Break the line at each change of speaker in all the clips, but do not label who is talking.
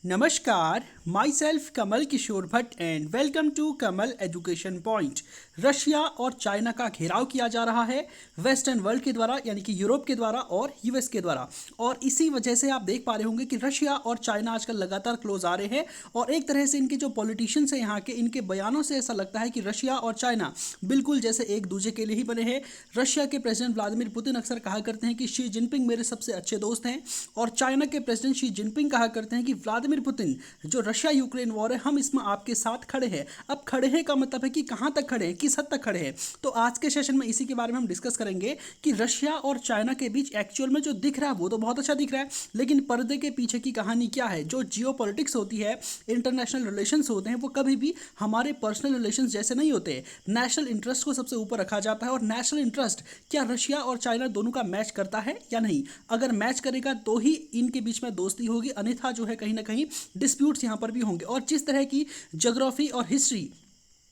नमस्कार, myself Kamal Kishore Bhatt and welcome to Kamal education point. Russia और China का घेराव किया जा रहा है वेस्टर्न वर्ल्ड के द्वारा, यानी कि यूरोप के द्वारा और यूएस के द्वारा। और इसी वजह से आप देख पा रहे होंगे कि रशिया और चाइना आजकल लगातार क्लोज आ रहे हैं। और एक तरह से इनके जो पॉलिटिशियंस हैं यहाँ के, इनके बयानों से ऐसा लगता है कि रशिया और चाइना बिल्कुल जैसे एक दूसरे के लिए ही बने हैं। रशिया के प्रेसिडेंट व्लादिमीर पुतिन अक्सर कहा करते हैं कि शी जिनपिंग मेरे सबसे अच्छे दोस्त हैं, और चाइना के प्रेसिडेंट शी जिनपिंग कहा करते हैं कि व्लादिमीर पुतिन, जो रशिया यूक्रेन वॉर है, हम इसमें आपके साथ खड़े हैं। अब खड़े हैं का मतलब है कि कहां तक खड़े हैं, किस हद तक खड़े हैं। तो आज के सेशन में इसी के बारे में हम डिस्कस करेंगे कि रशिया और चाइना के बीच एक्चुअल में जो दिख रहा है वो तो बहुत अच्छा दिख रहा है, लेकिन पर्दे के पीछे की कहानी क्या है। जो जियो पॉलिटिक्स होती है, इंटरनेशनल रिलेशंस होते हैं, वो कभी भी हमारे पर्सनल रिलेशंस जैसे नहीं होते। नेशनल इंटरेस्ट को सबसे ऊपर रखा जाता है, और नेशनल इंटरेस्ट क्या रशिया और चाइना दोनों का मैच करता है या नहीं। अगर मैच करेगा तो ही इनके बीच में दोस्ती होगी, अन्यथा जो है कहीं ना कहीं डिस्प्यूट्स यहाँ पर भी होंगे। और जिस तरह की ज्योग्राफी और हिस्ट्री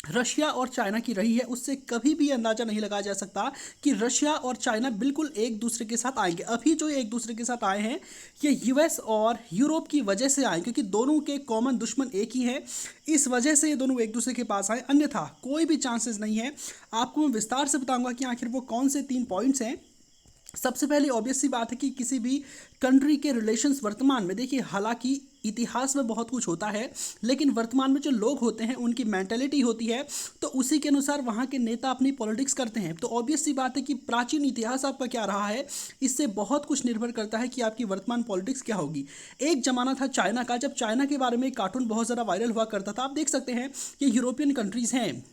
रशिया और चाइना की रही है, उससे कभी भी अंदाजा नहीं लगाया जा सकता कि रशिया और चाइना बिल्कुल एक दूसरे के साथ आएंगे। अभी जो एक दूसरे के साथ आए हैं, ये यूएस और यूरोप की वजह से आए, क्योंकि दोनों के कॉमन दुश्मन एक ही हैं। इस वजह से ये दोनों एक दूसरे के पास आए, अन्यथा कोई भी चांसेस नहीं है। आपको मैं विस्तार से बताऊंगा कि आखिर वो कौन से 3 पॉइंट्स हैं। सबसे पहले ऑब्वियस सी बात है कि किसी भी कंट्री के रिलेशंस वर्तमान में, देखिए हालांकि इतिहास में बहुत कुछ होता है, लेकिन वर्तमान में जो लोग होते हैं उनकी मेंटेलिटी होती है, तो उसी के अनुसार वहाँ के नेता अपनी पॉलिटिक्स करते हैं। तो ऑब्वियस सी बात है कि प्राचीन इतिहास आपका क्या रहा है, इससे बहुत कुछ निर्भर करता है कि आपकी वर्तमान पॉलिटिक्स क्या होगी। एक जमाना था चाइना का, जब चाइना के बारे में एक कार्टून बहुत ज़्यादा वायरल हुआ करता था। आप देख सकते हैं कि यूरोपियन कंट्रीज़ हैं,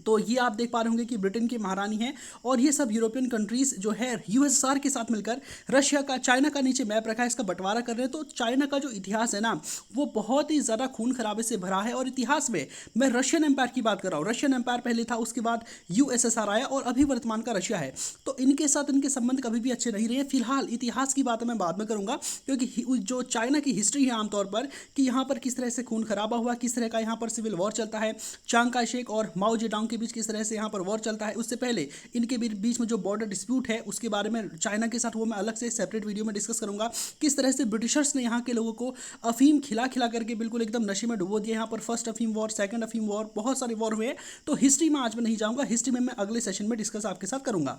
तो ये आप देख पा रहे होंगे कि ब्रिटेन की महारानी है, और ये सब यूरोपियन कंट्रीज जो है यूएसएसआर के साथ मिलकर रशिया का, चाइना का नीचे मैप रखा है, इसका बंटवारा कर रहे हैं। तो चाइना का जो इतिहास है ना, वो बहुत ही ज़्यादा खून खराबे से भरा है। और इतिहास में मैं रशियन एम्पायर की बात कर रहा हूँ। रशियन एम्पायर पहले था, उसके बाद यूएसएसआर आया, और अभी वर्तमान का रशिया है। तो इनके साथ इनके संबंध कभी भी अच्छे नहीं रहे। फिलहाल इतिहास की बात मैं बाद में करूँगा, क्योंकि जो चाइना की हिस्ट्री है आमतौर पर, कि यहाँ पर किस तरह से खून खराबा हुआ, किस तरह का यहाँ पर सिविल वॉर चलता है, चांग का शेख और माओ जेडोंग के बीच किस तरह से यहाँ पर वॉर चलता है। उससे पहले इनके बीच में जो बॉर्डर डिस्प्यूट है, उसके बारे में चाइना के साथ वो मैं अलग से सेपरेट वीडियो में डिस्कस करूंगा। किस तरह से ब्रिटिशर्स ने यहाँ के लोगों को अफीम खिला खिला करके बिल्कुल एकदम नशे में डुबो दिया। यहाँ पर फर्स्ट अफीम वॉर, सेकंड अफीम वॉर, बहुत सारे वॉर हुए। तो हिस्ट्री में आज मैं नहीं जाऊँगा, हिस्ट्री में मैं अगले सेशन में डिस्कस आपके साथ करूँगा।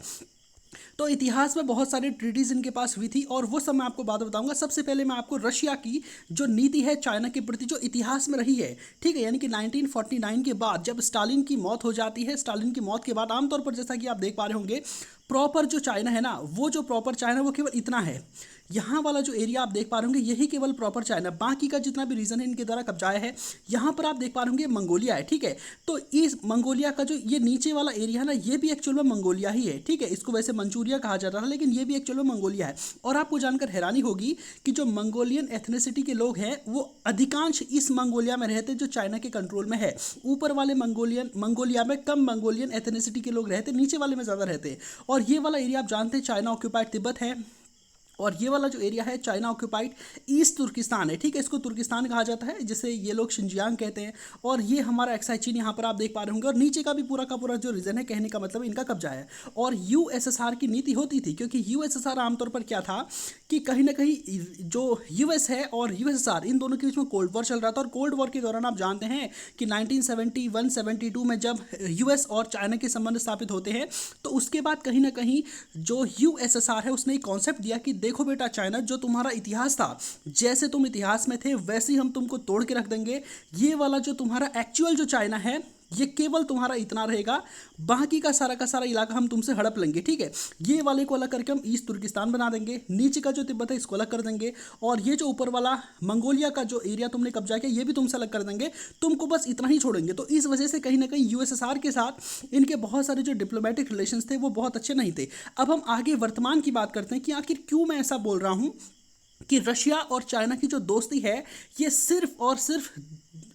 तो इतिहास में बहुत सारी ट्रीटीज इनके पास हुई थी, और वो सब मैं आपको बाद में बताऊंगा। सबसे पहले मैं आपको रशिया की जो नीति है चाइना के प्रति, जो इतिहास में रही है, ठीक है, यानी कि 1949 के बाद जब स्टालिन की मौत हो जाती है, स्टालिन की मौत के बाद आमतौर पर जैसा कि आप देख पा रहे होंगे, प्रॉपर जो चाइना है ना, वो जो प्रॉपर चाइना वो केवल इतना है। यहाँ वाला जो एरिया आप देख पा रहे होंगे, यही केवल प्रॉपर चाइना, बाकी का जितना भी रीजन है इनके द्वारा कब्जाया है। यहाँ पर आप देख पा रहे होंगे मंगोलिया है, ठीक है। तो इस मंगोलिया का जो ये नीचे वाला एरिया है ना, ये भी एक्चुअल में मंगोलिया ही है, ठीक है। इसको वैसे मंचूरिया कहा जाता था, लेकिन ये भी एक्चुअल में मंगोलिया है। और आपको जानकर हैरानी होगी कि जो मंगोलियन एथनिसिटी के लोग हैं, वो अधिकांश इस मंगोलिया में रहते जो चाइना के कंट्रोल में है। ऊपर वाले मंगोलिया में कम मंगोलियन एथनिसिटी के लोग रहते, नीचे वाले में ज़्यादा रहते। और ये वाला एरिया आप जानते हैं चाइना ऑक्यूपाइड तिब्बत है, और ये वाला जो एरिया है चाइना ऑक्यूपाइड ईस्ट तुर्किस्तान है, ठीक है। इसको तुर्किस्तान कहा जाता है, जिसे ये लोग शिंजियांग कहते हैं। और ये हमारा एक्साई चीन यहाँ पर आप देख पा रहे होंगे, और नीचे का भी पूरा का पूरा जो रीजन है, कहने का मतलब इनका कब्जा है। और यूएसएसआर की नीति होती थी, क्योंकि यूएसएसआर आमतौर पर क्या था कि कहीं ना कहीं जो यूएस है और यूएसएसआर, इन दोनों के बीच में कोल्ड वॉर चल रहा था। और कोल्ड वॉर के दौरान आप जानते हैं कि 1971-72 में जब यूएस और चाइना के संबंध स्थापित होते हैं, तो उसके बाद कहीं ना कहीं जो यूएसएसआर है उसने एक कॉन्सेप्ट दिया कि देखो बेटा चाइना, जो तुम्हारा इतिहास था, जैसे तुम इतिहास में थे वैसे ही हम तुमको तोड़ के रख देंगे। ये वाला जो तुम्हारा एक्चुअल जो चाइना है, ये केवल तुम्हारा इतना रहेगा, बाकी का सारा इलाका हम तुमसे हड़प लेंगे, ठीक है। ये वाले को अलग करके हम ईस्ट तुर्किस्तान बना देंगे, नीचे का जो तिब्बत है इसको अलग कर देंगे, और ये जो ऊपर वाला मंगोलिया का जो एरिया तुमने कब्जा किया, ये भी तुमसे अलग कर देंगे, तुमको बस इतना ही छोड़ेंगे। तो इस वजह से कहीं ना कहीं यूएसएसआर के साथ इनके बहुत सारे जो डिप्लोमेटिक रिलेशंस थे वो बहुत अच्छे नहीं थे। अब हम आगे वर्तमान की बात करते हैं कि आखिर क्यों मैं ऐसा बोल रहा हूँ कि रशिया और चाइना की जो दोस्ती है, ये सिर्फ और सिर्फ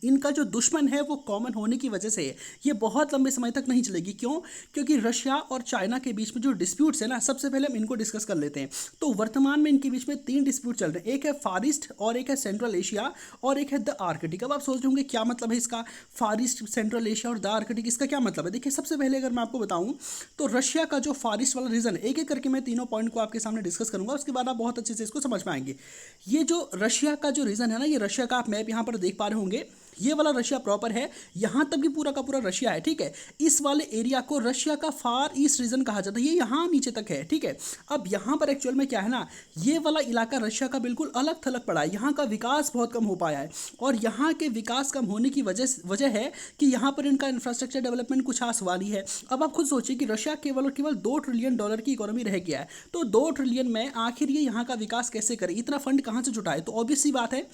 इनका जो दुश्मन है वो कॉमन होने की वजह से ये बहुत लंबे समय तक नहीं चलेगी। क्यों? क्योंकि रशिया और चाइना के बीच में जो डिस्प्यूट्स है ना, सबसे पहले हम इनको डिस्कस कर लेते हैं। तो वर्तमान में इनके बीच में 3 डिस्प्यूट चल रहे हैं, एक है फार ईस्ट और एक है सेंट्रल एशिया और एक है द आर्कटिक। अब आप सोच रहे होंगे क्या मतलब है इसका, फार ईस्ट, सेंट्रल एशिया और द आर्कटिक, इसका क्या मतलब है? देखिए, सबसे पहले अगर मैं आपको बताऊं तो रशिया का जो फार ईस्ट वाला रीजन है, एक एक करके मैं तीनों पॉइंट को आपके सामने डिस्कस करूंगा, उसके बाद आप बहुत अच्छे से इसको समझ पाएंगे। ये जो रशिया का जो रीजन है ना, ये रशिया का आप मैप यहाँ पर देख पा रहे होंगे, ये वाला रशिया प्रॉपर है, यहाँ तक भी पूरा का पूरा रशिया है, ठीक है। इस वाले एरिया को रशिया का फार ईस्ट रीजन कहा जाता है, ये यहाँ नीचे तक है, ठीक है। अब यहाँ पर एक्चुअल में क्या है ना, ये वाला इलाका रशिया का बिल्कुल अलग थलग पड़ा है, यहाँ का विकास बहुत कम हो पाया है और यहाँ के विकास कम होने की वजह है कि यहाँ पर इनका इंफ्रास्ट्रक्चर डेवलपमेंट कुछ खास वाली है। अब आप खुद सोचिए कि रशिया केवल और केवल $2 ट्रिलियन की इकोनॉमी रह गया है, तो 2 ट्रिलियन में आखिर ये यहाँ का विकास कैसे करे, इतना फंड कहाँ से जुटाए? तो ऑब्वियस सी बात है,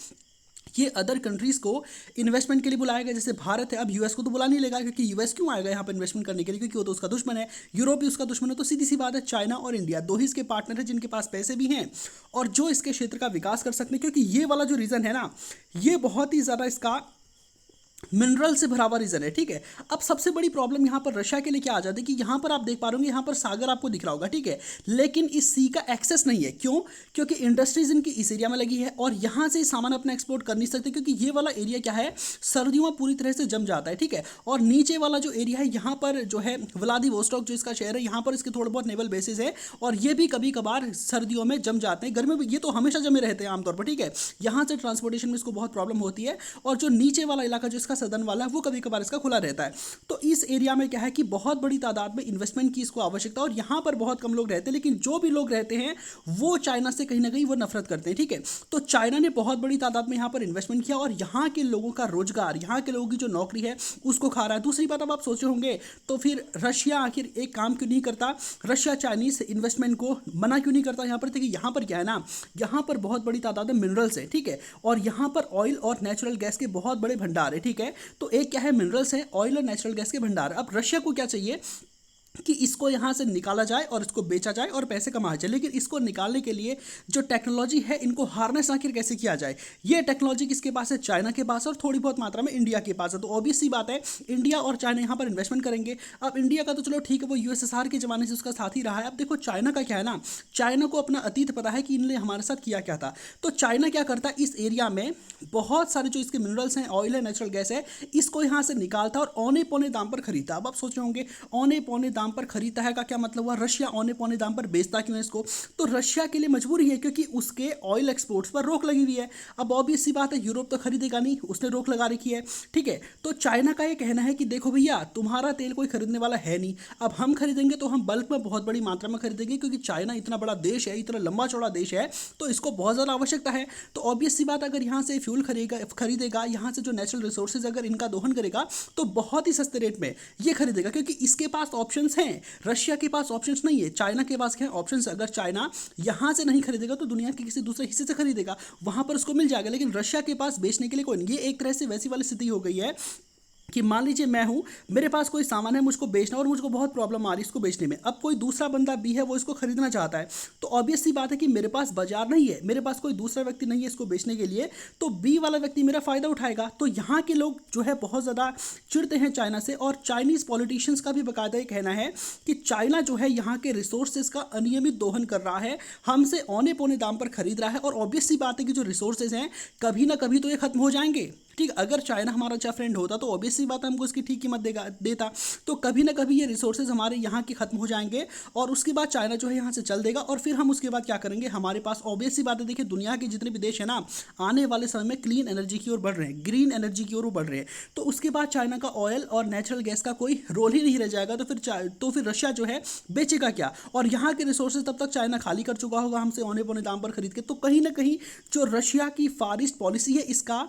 ये अदर कंट्रीज को इन्वेस्टमेंट के लिए बुलाएगा, जैसे भारत है। अब यूएस को तो बुला नहीं लेगा, क्योंकि यूएस क्यों आएगा यहाँ पर इन्वेस्टमेंट करने के लिए, क्योंकि वो तो उसका दुश्मन है, यूरोप भी उसका दुश्मन है। तो सीधी सी बात है, चाइना और इंडिया दो ही इसके पार्टनर हैं जिनके पास पैसे भी हैं और जो इसके क्षेत्र का विकास कर सकते हैं, क्योंकि ये वाला जो रीजन है ना, ये बहुत ही ज़्यादा इसका मिनरल से भरा हुआ रीजन है, ठीक है। अब सबसे बड़ी प्रॉब्लम यहाँ पर रशिया के लिए क्या आ जाती है कि यहाँ पर आप देख पा रहे होंगे, यहाँ पर सागर आपको दिख रहा होगा, ठीक है, लेकिन इस सी का एक्सेस नहीं है। क्यों? क्योंकि इंडस्ट्रीज इनकी इस एरिया में लगी है और यहाँ से सामान अपना एक्सपोर्ट कर नहीं सकते, क्योंकि ये वाला एरिया क्या है, सर्दियों में पूरी तरह से जम जाता है, ठीक है। और नीचे वाला जो एरिया है, यहाँ पर जो है व्लादिवोस्टॉक जो इसका शहर है, यहाँ पर इसके थोड़े बहुत नेवल बेसिस है और ये भी कभी कभार सर्दियों में जम जाते हैं, गर्मियों में ये तो हमेशा जमे रहते हैं आमतौर पर, ठीक है। यहाँ से ट्रांसपोर्टेशन में इसको बहुत प्रॉब्लम होती है और जो नीचे वाला इलाका जो इसका सदन वाला है, वो कभी कभार इसका खुला रहता है। तो इस एरिया में क्या है कि बहुत बड़ी तादाद में इन्वेस्टमेंट की इसको आवश्यकता, और यहाँ पर बहुत कम लोग रहते हैं, लेकिन जो भी लोग रहते हैं वो चाइना से कहीं ना कहीं वो नफरत करते हैं, ठीक है। तो चाइना ने बहुत बड़ी तादाद में यहाँ पर इन्वेस्टमेंट किया और यहाँ के लोगों का रोजगार, यहाँ के लोगों की जो नौकरी है उसको खा रहा है। दूसरी बात, अब आप सोचे होंगे तो फिर रशिया आखिर एक काम क्यों नहीं करता, रशिया चाइनीज इन्वेस्टमेंट को मना क्यों नहीं करता यहाँ पर? देखिए, यहाँ पर क्या है ना, यहाँ पर बहुत बड़ी तादाद में मिनरल्स है, ठीक है, और यहाँ पर ऑयल और नेचुरल गैस के बहुत बड़े भंडार है, ठीक है। तो एक क्या है, मिनरल्स है, ऑयल और नेचुरल गैस के भंडार। अब रशिया को क्या चाहिए कि इसको यहाँ से निकाला जाए और इसको बेचा जाए और पैसे कमाए जाए, लेकिन इसको निकालने के लिए जो टेक्नोलॉजी है, इनको हार्नेस आखिर कैसे किया जाए, ये टेक्नोलॉजी किसके पास है? चाइना के पास और थोड़ी बहुत मात्रा में इंडिया के पास है। तो ऑब्वियस सी बात है, इंडिया और चाइना यहाँ पर इन्वेस्टमेंट करेंगे। अब इंडिया का तो चलो ठीक है, वो यूएसएसआर के ज़माने से उसका साथ ही रहा है। अब देखो चाइना का क्या है ना, चाइना को अपना अतीत पता है कि इनने हमारे साथ किया क्या था। तो चाइना क्या करता है, इस एरिया में बहुत सारे जो इसके मिनरल्स हैं, ऑयल है, नेचुरल गैस है, इसको यहाँ से निकालता और औने पौने दाम पर खरीदता। अब आप सोच रहे होंगे औने पौने दाम पर खरीदता है का क्या मतलब हुआ, रशिया औने पौने दाम पर बेचता क्यों है इसको? तो रशिया के लिए मजबूरी है, क्योंकि उसके ऑयल एक्सपोर्ट्स पर रोक लगी हुई है। अब ऑब्वियस सी बात है, यूरोप तो खरीदेगा नहीं, उसने रोक लगा रखी है, ठीक है। तो चाइना का ये कहना है कि देखो भैया, तुम्हारा तेल कोई खरीदने वाला है नहीं, अब हम खरीदेंगे तो हम बल्क में बहुत बड़ी मात्रा में खरीदेंगे, क्योंकि चाइना इतना बड़ा देश है, इतना लंबा चौड़ा देश है, तो इसको बहुत ज़्यादा आवश्यकता है। तो ऑब्वियस सी बात, अगर यहाँ से फ्यूल खरीदेगा, यहाँ से जो नेचुरल रिसोर्सेज अगर इनका दोहन करेगा, तो बहुत ही सस्ते रेट में ये खरीदेगा, क्योंकि इसके पास ऑप्शंस हैं। रशिया के पास ऑप्शंस नहीं है, चाइना के पास क्या है, ऑप्शंस। अगर चाइना यहाँ से नहीं खरीदेगा तो दुनिया के किसी दूसरे हिस्से से खरीदेगा, वहाँ पर उसको मिल जाएगा, लेकिन रशिया के पास बेचने के लिए कोई नहीं। ये एक तरह से वैसी वाली स्थिति हो गई है कि मान लीजिए मैं हूँ, मेरे पास कोई सामान है, मुझको बेचना और मुझको बहुत प्रॉब्लम आ रही है इसको बेचने में। अब कोई दूसरा बंदा भी है, वो इसको खरीदना चाहता है, तो ऑब्वियस सी बात है कि मेरे पास बाजार नहीं है, मेरे पास कोई दूसरा व्यक्ति नहीं है इसको बेचने के लिए, तो बी वाला व्यक्ति मेरा फ़ायदा उठाएगा। तो यहाँ के लोग जो है बहुत ज़्यादा चिढ़ते हैं चाइना से, और चाइनीज़ पॉलिटिशियंस का भी बाकायदा ये कहना है कि चाइना जो है यहाँ के रिसोर्सेज का अनियमित दोहन कर रहा है, हमसे औने पौने दाम पर खरीद रहा है, और ऑब्वियस सी बात है कि जो रिसोर्सेज हैं कभी ना कभी तो ये खत्म हो जाएंगे, ठीक। अगर चाइना हमारा अच्छा फ्रेंड होता तो ऑब्वियस सी बात है हमको इसकी ठीक कीमत देता, तो कभी ना कभी ये रिसोर्सेज हमारे यहाँ के खत्म हो जाएंगे और उसके बाद चाइना जो है यहाँ से चल देगा, और फिर हम उसके बाद क्या करेंगे, हमारे पास ऑब्वियस सी बात है, देखिए दुनिया के जितने भी देश है ना, आने वाले समय में क्लीन एनर्जी की ओर बढ़ रहे हैं, ग्रीन एनर्जी की ओर बढ़ रहे हैं, तो उसके बाद चाइना का ऑयल और नेचुरल गैस का कोई रोल ही नहीं रह जाएगा। तो फिर रशिया जो है बेचेगा क्या, और यहाँ के रिसोर्सेज तब तक चाइना खाली कर चुका होगा हमसे औने पौने दाम पर खरीद के। तो कहीं ना कहीं जो रशिया की फार ईस्ट पॉलिसी है, इसका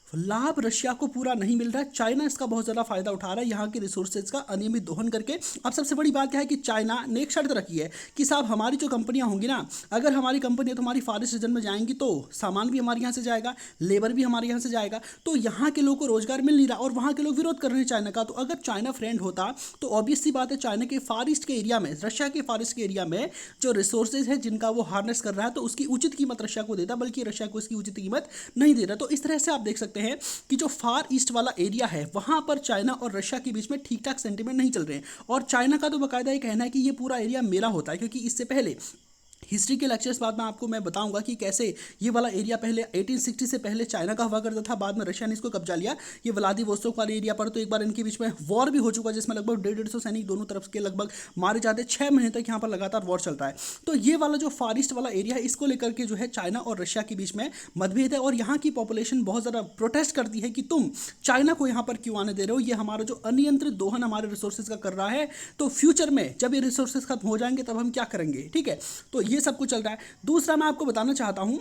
लाभ रशिया को पूरा नहीं मिल रहा है, चाइना इसका बहुत ज़्यादा फायदा उठा रहा है यहाँ के रिसोर्सेज का अनियमित दोहन करके। अब सबसे बड़ी बात क्या है कि चाइना ने एक शर्त रखी है कि साहब हमारी जो कंपनियाँ होंगी ना, अगर हमारी कंपनियाँ तुम्हारी फार ईस्ट रीजन में जाएंगी तो सामान भी हमारे यहाँ से जाएगा, लेबर भी हमारे यहाँ से जाएगा, तो यहाँ के लोगों को रोजगार मिल नहीं रहा और वहाँ के लोग विरोध कर रहे हैं चाइना का। तो अगर चाइना फ्रेंड होता तो ऑब्वियस सी बात है, चाइना के फार ईस्ट के एरिया में, रशिया के फार ईस्ट के एरिया में जो रिसोर्सेज है जिनका वो हार्नेस कर रहा है, तो उसकी उचित कीमत रशिया को देता, बल्कि रशिया को इसकी उचित कीमत नहीं दे रहा। तो इस तरह से आप देख सकते सकते हैं कि जो फार ईस्ट वाला एरिया है वहाँ पर चाइना और रशिया के बीच में ठीक ठाक सेंटीमेंट नहीं चल रहे हैं। और चाइना का तो बाकायदा ये कहना है कि ये पूरा एरिया मेरा होता है, क्योंकि इससे पहले हिस्ट्री के लेक्चर्स बाद में आपको मैं बताऊंगा कि कैसे ये वाला एरिया पहले 1860 से पहले चाइना का हुआ करता था, बाद में रशिया ने इसको कब्जा लिया। ये व्लादिवोस्तोक वाले एरिया पर तो एक बार इनके बीच में वॉर भी हो चुका है, जिसमें लगभग 150 सैनिक दोनों तरफ के लगभग मारे जाते हैं। 6 महीने तक यहाँ पर लगातार वॉर चलता है। तो ये वाला जो फार ईस्ट वाला एरिया है, इसको लेकर के जो है चाइना और रशिया के बीच में मतभेद है। और यहाँ की पॉपुलेशन बहुत ज़्यादा प्रोटेस्ट करती है कि तुम चाइना को यहाँ पर क्यों आने दे रहे हो, ये हमारा जो अनियंत्रित दोहन हमारे रिसोर्सेज का कर रहा है, तो फ्यूचर में जब ये रिसोर्सेज खत्म हो जाएंगे तब हम क्या करेंगे। ठीक है, तो ये सब कुछ चल रहा है। दूसरा मैं आपको बताना चाहता हूं,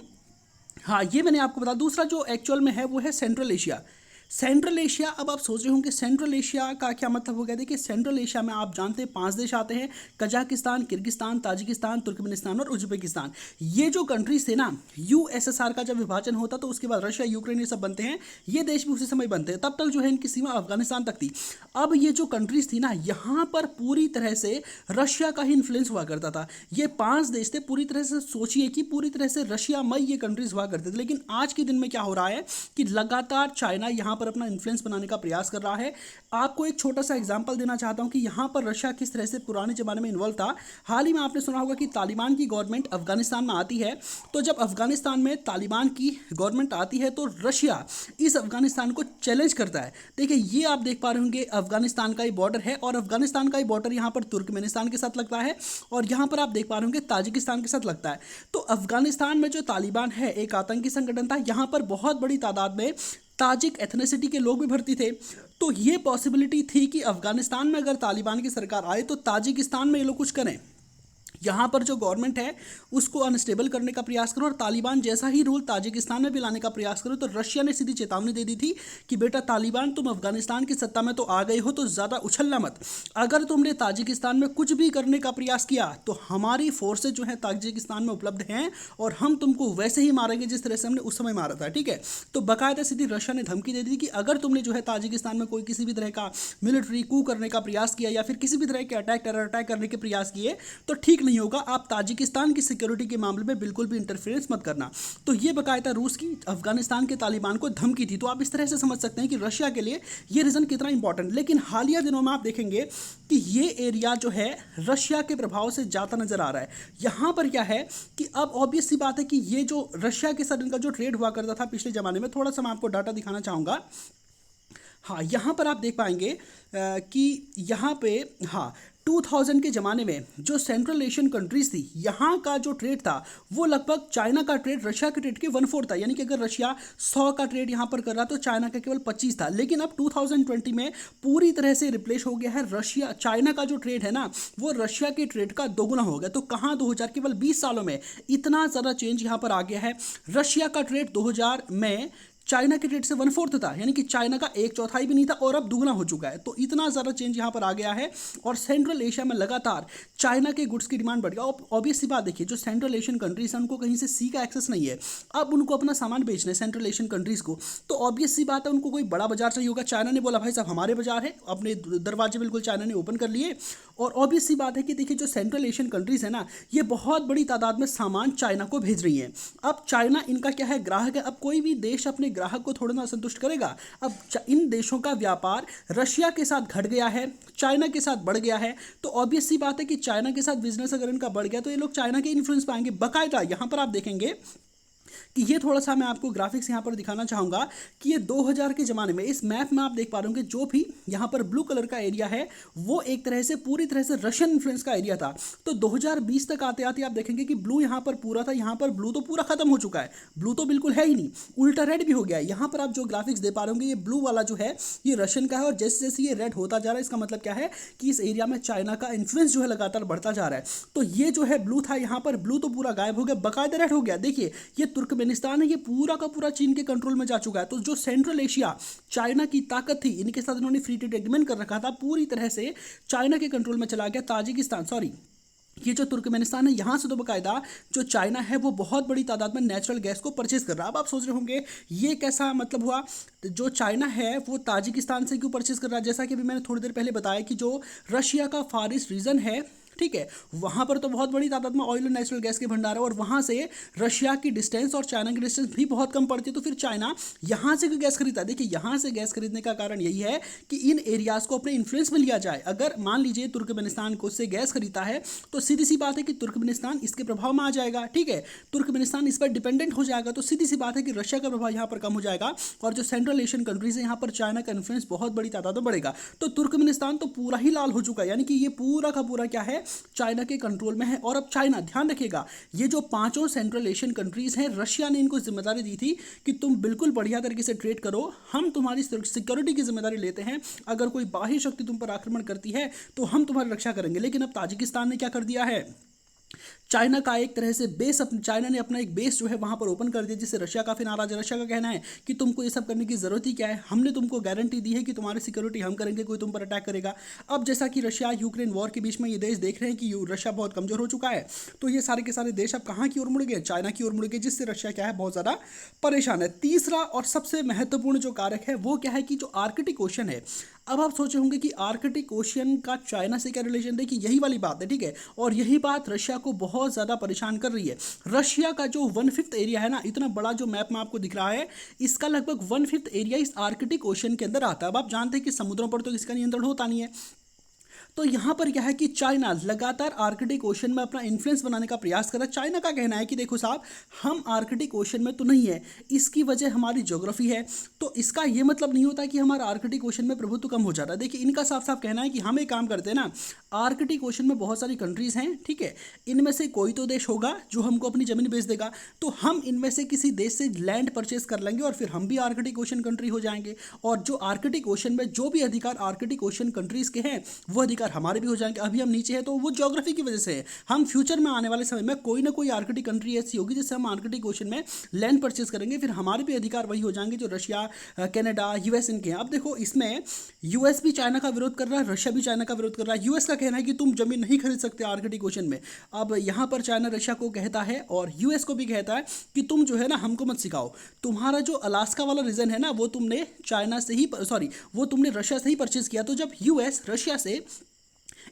हाँ ये मैंने आपको बता, दूसरा जो एक्चुअल में है वो है सेंट्रल एशिया। सेंट्रल एशिया, अब आप सोच रहे होंगे सेंट्रल एशिया का क्या मतलब हो गया। देखिए सेंट्रल एशिया में आप जानते हैं 5 देश आते हैं, कजाकिस्तान, किर्गिस्तान, ताजिकिस्तान, तुर्कमेनिस्तान और उज्बेकिस्तान। ये जो कंट्रीज थे ना, यूएसएसआर का जब विभाजन होता तो उसके बाद रशिया, यूक्रेन ये सब बनते हैं। ये देश भी उसी समय बनते हैं। तब तक जो है इनकी सीमा अफगानिस्तान तक थी। अब ये जो कंट्रीज थी ना, यहाँ पर पूरी तरह से रशिया का ही इन्फ्लुएंस हुआ करता था। ये 5 देश थे, पूरी तरह से सोचिए कि पूरी तरह से रशियामय ये कंट्रीज हुआ करते थे। लेकिन आज के दिन में क्या हो रहा है कि लगातार चाइना यहाँ पर अपना इन्फ्लुएंस बनाने का प्रयास कर रहा है। आपको एक छोटा सा एग्जांपल देना चाहता हूं कि यहाँ पर रशिया किस तरह से पुराने जमाने में इन्वॉल्व था। हाल ही में आपने सुना होगा कि तालिबान की गवर्नमेंट अफगानिस्तान में आती है। तो जब अफगानिस्तान में तालिबान की गवर्नमेंट आती है तो रशिया इस अफगानिस्तान को चैलेंज करता है। देखिए ये आप देख पा रहे होंगे अफगानिस्तान का ही बॉर्डर है, और अफगानिस्तान का ही बॉर्डर यहाँ पर तुर्कमेनिस्तान के साथ लगता है, और यहाँ पर आप देख पा रहे होंगे ताजिकिस्तान के साथ लगता है। तो अफगानिस्तान में जो तालिबान है एक आतंकी संगठन था। यहाँ पर बहुत बड़ी तादाद में ताजिक एथनिसिटी के लोग भी भर्ती थे। तो ये पॉसिबिलिटी थी कि अफगानिस्तान में अगर तालिबान की सरकार आए तो ताजिकिस्तान में ये लोग कुछ करें, यहाँ पर जो गवर्नमेंट है उसको अनस्टेबल करने का प्रयास करो, और तालिबान जैसा ही रूल ताजिकिस्तान में भी लाने का प्रयास करो। तो रशिया ने सीधी चेतावनी दे दी थी कि बेटा तालिबान तुम अफगानिस्तान की सत्ता में तो आ गए हो, तो ज़्यादा उछलना मत। अगर तुमने ताजिकिस्तान में कुछ भी करने का प्रयास किया तो हमारी फोर्सेज जो है ताजिकिस्तान में उपलब्ध हैं, और हम तुमको वैसे ही मारेंगे जिस तरह से हमने उस समय मारा था। ठीक है, तो बाकायदा सीधी रशिया ने धमकी दे दी कि अगर तुमने जो है ताजिकिस्तान में कोई किसी भी तरह का मिलिट्री कू करने का प्रयास किया या फिर किसी भी तरह के टेरर अटैक करने के प्रयास किए तो ठीक नहीं होगा। आप ताजिकिस्तान की सिक्योरिटी के मामले में बिल्कुल भी इंटरफेरेंस मत करना। तो ये बकायदा रूस की अफगानिस्तान के तालिबान को धमकी थी। तो आप इस तरह से समझ सकते हैं कि रशिया के लिए ये रीजन कितना इंपॉर्टेंट। लेकिन हालिया दिनों में आप देखेंगे कि ये एरिया जो है रशिया के प्रभाव से जाता नजर आ रहा है। यहाँ पर क्या है कि अब ऑब्वियस सी बात है कि ये जो रशिया के साथ इनका जो ट्रेड हुआ करता था पिछले जमाने में, थोड़ा सा मैं आपको डाटा दिखाना चाहूँगा। हाँ यहाँ पर आप देख पाएंगे कि यहाँ पे हाँ 2000 के ज़माने में जो सेंट्रल एशियन कंट्रीज़ थी, यहाँ का जो ट्रेड था वो लगभग चाइना का ट्रेड रशिया के ट्रेड के 1/4 था। यानी कि अगर रशिया 100 का ट्रेड यहाँ पर कर रहा तो चाइना का केवल 25 था। लेकिन अब 2020 में पूरी तरह से रिप्लेस हो गया है। रशिया चाइना का जो ट्रेड है ना वो रशिया के ट्रेड का दोगुना हो गया। तो कहाँ 2000 केवल 20 सालों में इतना ज़्यादा चेंज यहाँ पर आ गया है। रशिया का ट्रेड 2000 में चाइना के ट्रेड से 1/4 था, यानी कि चाइना का 1/4 भी नहीं था, और अब दुगना हो चुका है। तो इतना ज़्यादा चेंज यहाँ पर आ गया है। और सेंट्रल एशिया में लगातार चाइना के गुड्स की डिमांड बढ़ गया। ऑब्वियस सी बात देखिए, जो सेंट्रल एशियन कंट्रीज हैं उनको कहीं से सी का एक्सेस नहीं है। अब उनको अपना सामान बेचना है सेंट्रल एशियन कंट्रीज़ को, तो ऑब्वियस सी बात है उनको कोई बड़ा बाजार चाहिए होगा। चाइना ने बोला भाई साहब हमारे बाजार है, अपने दरवाजे बिल्कुल चाइना ने ओपन कर लिए। और ऑब्वियस सी बात है कि देखिए जो सेंट्रल एशियन कंट्रीज़ है ना, ये बहुत बड़ी तादाद में सामान चाइना को भेज रही हैं। अब चाइना इनका क्या है, ग्राहक है। अब कोई भी देश अपने ग्राहक को थोड़ा ना संतुष्ट करेगा। अब इन देशों का व्यापार रशिया के साथ घट गया है, चाइना के साथ बढ़ गया है। तो ऑब्वियस सी बात है कि चाइना के साथ बिजनेस अगर इनका बढ़ गया तो ये लोग चाइना के इन्फ्लुएंस पाएंगे। बाकायदा यहाँ पर आप देखेंगे कि ये थोड़ा सा मैं आपको ग्राफिक्स यहाँ पर दिखाना चाहूँगा कि ये 2000 के ज़माने में इस मैप में आप देख पा रहे होंगे जो भी यहाँ पर ब्लू कलर का एरिया है वो एक तरह से पूरी तरह से रशियन इन्फ्लुएंस का एरिया था। तो 2020 तक आते आते आप देखेंगे कि ब्लू यहाँ पर पूरा था, यहाँ पर ब्लू तो पूरा खत्म हो चुका है, ब्लू तो बिल्कुल है ही नहीं, उल्टा रेड भी हो गया है। यहाँ पर आप जो ग्राफिक्स दे पा रहे होंगे ये ब्लू वाला जो है ये रशियन का है, और जैसे जैसे ये रेड होता जा रहा है इसका मतलब क्या है कि इस एरिया में चाइना का इन्फ्लुएंस जो है लगातार बढ़ता जा रहा है। तो ये जो है ब्लू था, यहाँ पर ब्लू तो पूरा गायब हो गया, बाकायदा रेड हो गया। देखिए ये तुर्कमेनिस्तान है, ये पूरा का पूरा चीन के कंट्रोल में जा चुका है। तो जो सेंट्रल एशिया चाइना की ताकत थी, इनके साथ इन्होंने फ्री ट्रेड एग्रीमेंट कर रखा था, पूरी तरह से चाइना के कंट्रोल में चला गया। ताजिकिस्तान सॉरी ये जो तुर्कमेनिस्तान है यहाँ से तो बाकायदा जो चाइना है वो बहुत बड़ी तादाद में नेचुरल गैस को परचेज कर रहा है। अब आप सोच रहे होंगे ये कैसा मतलब हुआ, जो चाइना है वो ताजिकिस्तान से क्यों परचेज कर रहा है। जैसा कि अभी मैंने थोड़ी देर पहले बताया कि जो रशिया का फार ईस्ट रीजन है ठीक है, वहां पर तो बहुत बड़ी तादाद में ऑयल और नेचुरल गैस के भंडार है, और वहां से रशिया की डिस्टेंस और चाइना की डिस्टेंस भी बहुत कम पड़ती है। तो फिर चाइना यहां से क्यों गैस खरीदता है? देखिए, यहां से गैस खरीदने का कारण यही है कि इन एरियाज को अपने इन्फ्लुएंस में लिया जाए। अगर मान लीजिए तुर्कमेनिस्तान को से गैस खरीदता है तो सीधी सी बात है कि तुर्कमेनिस्तान इसके प्रभाव में आ जाएगा। ठीक है, तुर्कमेनिस्तान इस पर डिपेंडेंट हो जाएगा, तो सीधी सी बात है कि रशिया का प्रभाव यहाँ पर कम हो जाएगा, और जो सेंट्रल एशियन कंट्रीज है यहाँ पर चाइना का इन्फ्लुएंस बहुत बड़ी तादाद में बढ़ेगा। तो तुर्कमेनिस्तान तो पूरा ही लाल हो चुका है, यानी कि ये पूरा का पूरा क्या है, चाइना के कंट्रोल में है। और अब चाइना, ध्यान रखिएगा, ये जो पांचों सेंट्रल एशियन कंट्रीज हैं, रशिया ने इनको जिम्मेदारी दी थी कि तुम बिल्कुल बढ़िया तरीके से ट्रेड करो, हम तुम्हारी सिक्योरिटी की जिम्मेदारी लेते हैं, अगर कोई बाहरी शक्ति तुम पर आक्रमण करती है तो हम तुम्हारी रक्षा करेंगे। लेकिन अब ताजिकिस्तान ने क्या कर दिया है, चाइना का एक तरह से बेस, चाइना ने अपना एक बेस जो है वहां पर ओपन कर दिया, जिससे रशिया काफी नाराज है। रशिया का कहना है कि तुमको ये सब करने की जरूरत ही क्या है, हमने तुमको गारंटी दी है कि तुम्हारी सिक्योरिटी हम करेंगे, कोई तुम पर अटैक करेगा। अब जैसा कि रशिया यूक्रेन वॉर के बीच में ये देश देख रहे हैं कि रशिया बहुत कमजोर हो चुका है, तो ये सारे के सारे देश अब कहाँ की ओर मुड़ गए, चाइना की ओर मुड़ गए, जिससे रशिया क्या है, बहुत ज्यादा परेशान है। तीसरा और सबसे महत्वपूर्ण जो कारक है वो क्या है कि जो आर्कटिक ओशन है। अब आप सोचे होंगे कि आर्कटिक ओशियन का चाइना से क्या रिलेशन, देखिए यही वाली बात है। ठीक है, और यही बात रशिया को बहुत ज़्यादा परेशान कर रही है। रशिया का जो 1/5 एरिया है ना, इतना बड़ा जो मैप में आपको दिख रहा है, इसका लगभग 1/5 एरिया इस आर्कटिक ओशियन के अंदर आता है। अब आप जानते हैं कि समुद्रों पर तो इसका नियंत्रण होता नहीं है, तो यहां पर क्या है कि चाइना लगातार आर्कटिक ओशन में अपना इन्फ्लुएंस बनाने का प्रयास कर रहा है। चाइना का कहना है कि देखो साहब, हम आर्कटिक ओशन में तो नहीं है, इसकी वजह हमारी ज्योग्राफी है, तो इसका यह मतलब नहीं होता कि हमारा आर्कटिक ओशन में प्रभुत्व कम हो जाता है। देखिए, इनका साफ साफ कहना है कि हम एक काम करते हैं ना, आर्कटिक ओशन में बहुत सारी कंट्रीज हैं, ठीक है, इनमें से कोई तो देश होगा जो हमको अपनी जमीन बेच देगा, तो हम इनमें से किसी देश से लैंड परचेज कर लेंगे और फिर हम भी आर्कटिक ओशन कंट्री हो जाएंगे, और जो आर्कटिक ओशन में जो भी अधिकार आर्कटिक ओशन कंट्रीज के हैं वो अधिकार हमारे भी हो जाएंगे। अभी हम नीचे हैं तो वो ज्योग्राफी की वजह से है। हम फ्यूचर में आने वाले समय में कोई ना कोई आर्कटिक कंट्री ऐसी होगी जिससे हम आर्कटिक ओशन में लैंड परचेज करेंगे, फिर हमारे भी अधिकार वही हो जाएंगे जो रशिया, कनाडा, यूएस इनके हैं। अब देखो, इसमें यूएस भी चाइना का विरोध कर रहा है, रशिया भी चाइना का विरोध कर रहा है। यूएस का कहना है कि तुम जमीन नहीं खरीद सकते आर्कटिक ओशन में। अब यहां पर चाइना रशिया को कहता है और यूएस को भी कहता है कि तुम जो है ना हमको मत सिखाओ, तुम्हारा जो अलास्का वाला रीजन है ना वो तुमने चाइना से ही, सॉरी, वो तुमने रशिया से ही परचेज किया। तो जब यूएस रशिया से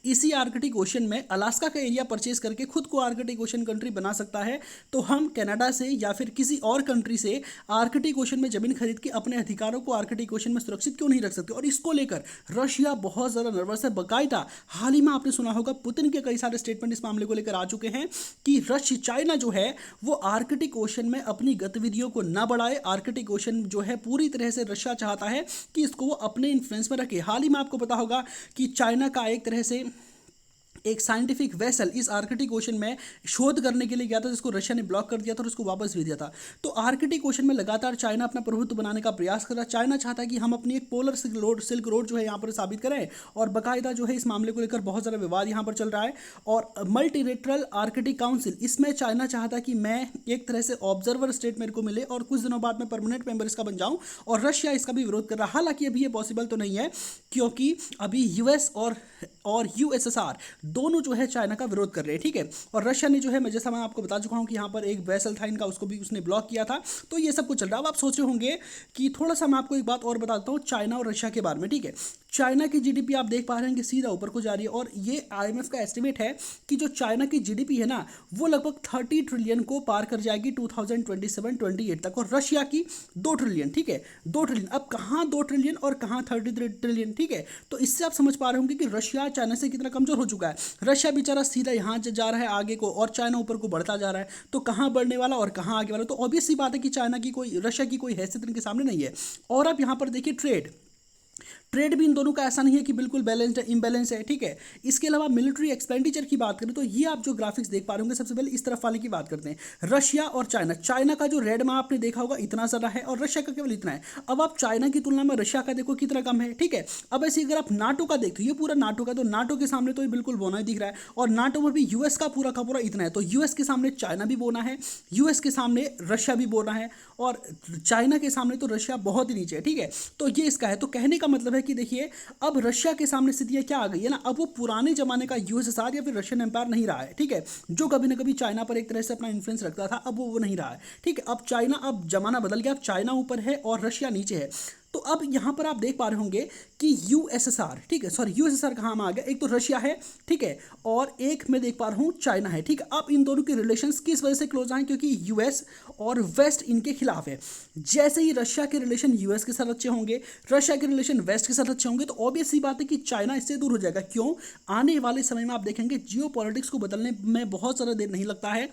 इसी आर्कटिक ओशन में अलास्का का एरिया परचेज करके खुद को आर्कटिक ओशन कंट्री बना सकता है, तो हम कनाडा से या फिर किसी और कंट्री से आर्कटिक ओशन में जमीन खरीद के अपने अधिकारों को आर्कटिक ओशन में सुरक्षित क्यों नहीं रख सकते। और इसको लेकर रशिया बहुत ज़्यादा नर्वस है। बाकायदा हाल ही में आपने सुना होगा पुतिन के कई सारे स्टेटमेंट इस मामले को लेकर आ चुके हैं कि रशिया, चाइना जो है वो आर्कटिक ओशन में अपनी गतिविधियों को ना बढ़ाए। आर्कटिक ओशन जो है पूरी तरह से रशिया चाहता है कि इसको वो अपने इन्फ्लुएंस में रखे। हाल ही में आपको पता होगा कि चाइना का एक तरह से एक साइंटिफिक वेसल इस आर्कटिक ओशन में शोध करने के लिए गया था, जिसको रशिया ने ब्लॉक कर दिया था और उसको वापस भेज दिया था। तो आर्कटिक ओशन में लगातार चाइना अपना प्रभुत्व बनाने का प्रयास कर रहा है। चाइना चाहता है कि हम अपनी एक पोलर सिल्क रोड जो है यहाँ पर साबित करें, और बाकायदा जो है इस मामले को लेकर बहुत ज़्यादा विवाद यहाँ पर चल रहा है। और मल्टीलेटरल आर्कटिक काउंसिल, इसमें चाइना चाहता है कि मैं एक तरह से ऑब्जर्वर स्टेट मेरे को मिले और कुछ दिनों बाद मैं परमानेंट मेंबर इसका बन जाऊँ, और रशिया इसका भी विरोध कर रहा है। हालांकि अभी ये पॉसिबल तो नहीं है, क्योंकि अभी यूएस और यूएसएसआर दोनों जो है चाइना का विरोध कर रहे हैं। ठीक है, और रशिया ने जो है, मैं जैसा मैं आपको बता चुका हूं कि यहाँ पर एक वेसल था इनका, उसको भी उसने ब्लॉक किया था। तो ये सब कुछ चल रहा है। अब आप सोच रहे होंगे कि थोड़ा सा मैं आपको एक बात और बताता हूँ चाइना और रशिया के बारे में। ठीक है, चाइना की जीडीपी आप देख पा रहे हैं कि सीधा ऊपर को जा रही है, और ये आईएमएफ का एस्टिमेट है कि जो चाइना की जीडीपी है ना वो लगभग 30 ट्रिलियन को पार कर जाएगी 2027-28 तक, और रशिया की 2 ट्रिलियन। ठीक है, 2 ट्रिलियन। अब कहाँ 2 ट्रिलियन और कहाँ 33 ट्रिलियन। ठीक है, तो इससे आप समझ पा रहे होंगे कि रशिया चाइना से कितना कमजोर हो चुका है। रशिया बेचारा सीधा यहाँ जा रहा है आगे को, और चाइना ऊपर को बढ़ता जा रहा है। तो कहाँ बढ़ने वाला और कहाँ आगे वाला, तो ऑब्वियस सी बात है कि चाइना की कोई, रशिया की कोई हैसियत इनके सामने नहीं है। और अब यहाँ पर देखिए ट्रेड भी इन दोनों का ऐसा नहीं है कि बिल्कुल बैलेंस्ड है, इम्बैलेंस है। ठीक है, इसके अलावा मिलिट्री एक्सपेंडिचर की बात करें तो ये आप जो ग्राफिक्स देख पा रहे होंगे, सबसे पहले इस तरफ वाले की बात करते हैं, रशिया और चाइना। चाइना का जो रेड में आपने देखा होगा इतना ज़्यादा है, और रशिया का केवल इतना है। अब आप चाइना की तुलना में रशिया का देखो कितना कम है। ठीक है, अब ऐसे अगर आप नाटो का देखते हो, ये पूरा नाटो का, तो नाटो के सामने तो ये बिल्कुल बोना ही दिख रहा है, और नाटो में भी यूएस का पूरा इतना है। तो यूएस के सामने चाइना भी बोना है, यूएस के सामने रशिया भी बोना है, और चाइना के सामने तो रशिया बहुत ही नीचे है। ठीक है, तो ये इसका है। तो कहने का मतलब है कि देखिए अब रशिया के सामने स्थितियां क्या आ गई है ना, अब वो पुराने जमाने का यूएसएसआर या फिर रशियन एम्पायर नहीं रहा है। ठीक है, जो कभी ना कभी चाइना पर एक तरह से अपना इन्फ्लुएंस रखता था, अब वो नहीं रहा है। ठीक है, अब चाइना, अब जमाना बदल गया, अब चाइना ऊपर है और रशिया नीचे है। तो अब यहाँ पर आप देख पा रहे होंगे कि यूएसएसआर, ठीक है, सॉरी यूएसएसआर कहाँ आ गया, एक तो रशिया है, ठीक है, और एक मैं देख पा रहा हूँ चाइना है, ठीक है। अब इन दोनों के रिलेशंस किस वजह से क्लोज आए, क्योंकि यूएस और वेस्ट इनके खिलाफ है। जैसे ही रशिया के रिलेशन यूएस के साथ अच्छे होंगे, रशिया के रिलेशन वेस्ट के साथ अच्छे होंगे, तो ऑब्वियस सी बात है कि चाइना इससे दूर हो जाएगा। क्यों? आने वाले समय में आप देखेंगे जियो पॉलिटिक्स को बदलने में बहुत ज़्यादा देर नहीं लगता है।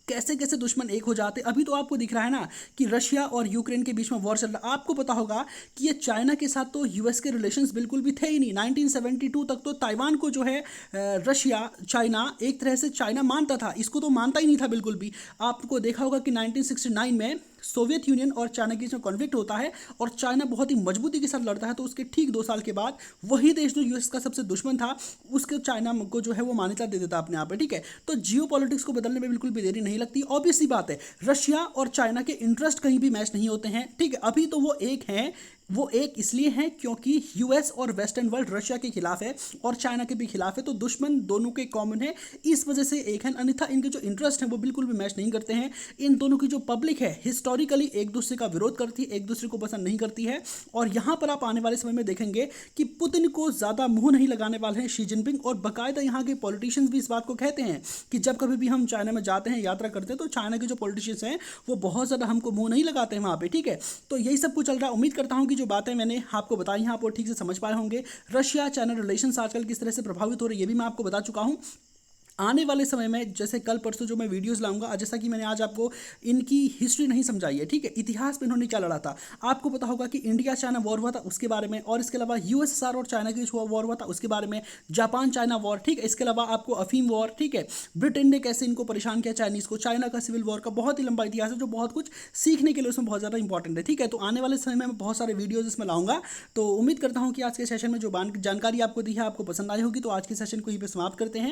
कैसे कैसे दुश्मन एक हो जाते। अभी तो आपको दिख रहा है ना कि रशिया और यूक्रेन के बीच में वॉर चल रहा है। आपको पता होगा कि ये चाइना के साथ तो यूएस के रिलेशंस बिल्कुल भी थे ही नहीं। 1972 तक तो ताइवान को जो है रशिया चाइना एक तरह से चाइना मानता था, इसको तो मानता ही नहीं था बिल्कुल भी। आपको देखा होगा कि 1969 में सोवियत यूनियन और चाइना के बीच में कॉन्फ्लिक्ट होता है और चाइना बहुत ही मजबूती के साथ लड़ता है, तो उसके ठीक 2 साल के बाद वही देश जो यूएस का सबसे दुश्मन था उसके चाइना को जो है वो मान्यता दे देता अपने आप पे, ठीक है। तो जियो पॉलिटिक्स को बदलने में बिल्कुल भी देरी नहीं लगती। ऑब्वियस सी बात है, रशिया और चाइना के इंटरेस्ट कहीं भी मैच नहीं होते हैं, ठीक है। अभी तो वो एक हैं, वो एक इसलिए हैं क्योंकि यूएस और वेस्टर्न वर्ल्ड रशिया के खिलाफ है और चाइना के भी खिलाफ है, तो दुश्मन दोनों के कॉमन है, इस वजह से एक है। अन्यथा इनके जो इंटरेस्ट हैं वो बिल्कुल भी मैच नहीं करते हैं। इन दोनों की जो पब्लिक है हिस्टोरिकली एक दूसरे का विरोध करती है, एक दूसरे को पसंद नहीं करती है। और यहाँ पर आप आने वाले समय में देखेंगे कि पुतिन को ज़्यादा मुंह नहीं लगाने वाले हैं शी जिनपिंग, और बाकायदा यहाँ के पॉलिटिशियंस भी इस बात को कहते हैं कि जब कभी भी हम चाइना में जाते हैं, यात्रा करते हैं, तो चाइना के जो पॉलिटिशियंस हैं वो बहुत ज़्यादा हमको मुंह नहीं लगाते हैं वहाँ पे, ठीक है। तो यही सब कुछ चल रहा है। उम्मीद करता हूँ कि जो बातें मैंने आपको बताई हैं आप वो ठीक से समझ पाए होंगे। रशिया चाइना रिलेशंस आजकल किस तरह से प्रभावित हो रहे हैं ये भी मैं आपको बता चुका हूँ। आने वाले समय में जैसे कल परसों जो मैं वीडियोस लाऊंगा, जैसा कि मैंने आज आपको इनकी हिस्ट्री नहीं समझाई है, ठीक है, इतिहास में इन्होंने क्या लड़ा था। आपको पता होगा कि इंडिया चाइना वॉर हुआ था उसके बारे में, और इसके अलावा यूएसएसआर और चाइना के बीच वॉर हुआ था उसके बारे में, जापान चाइना वॉर, ठीक है। इसके अलावा आपको अफीम वॉर, ठीक है, ब्रिटेन ने कैसे इनको परेशान किया चाइनीज़ को, चाइना का सिविल वॉर का बहुत ही लंबा इतिहास है जो बहुत कुछ सीखने के लिए उसमें बहुत ज़्यादा इंपॉर्टेंट है, ठीक है। तो आने वाले समय में मैं बहुत सारे वीडियोज़ इसमें लाऊंगा। तो उम्मीद करता हूँ कि आज के सेशन में जो जानकारी आपको दी है आपको पसंद आई होगी। तो आज के सेशन को यहीं पर समाप्त करते हैं।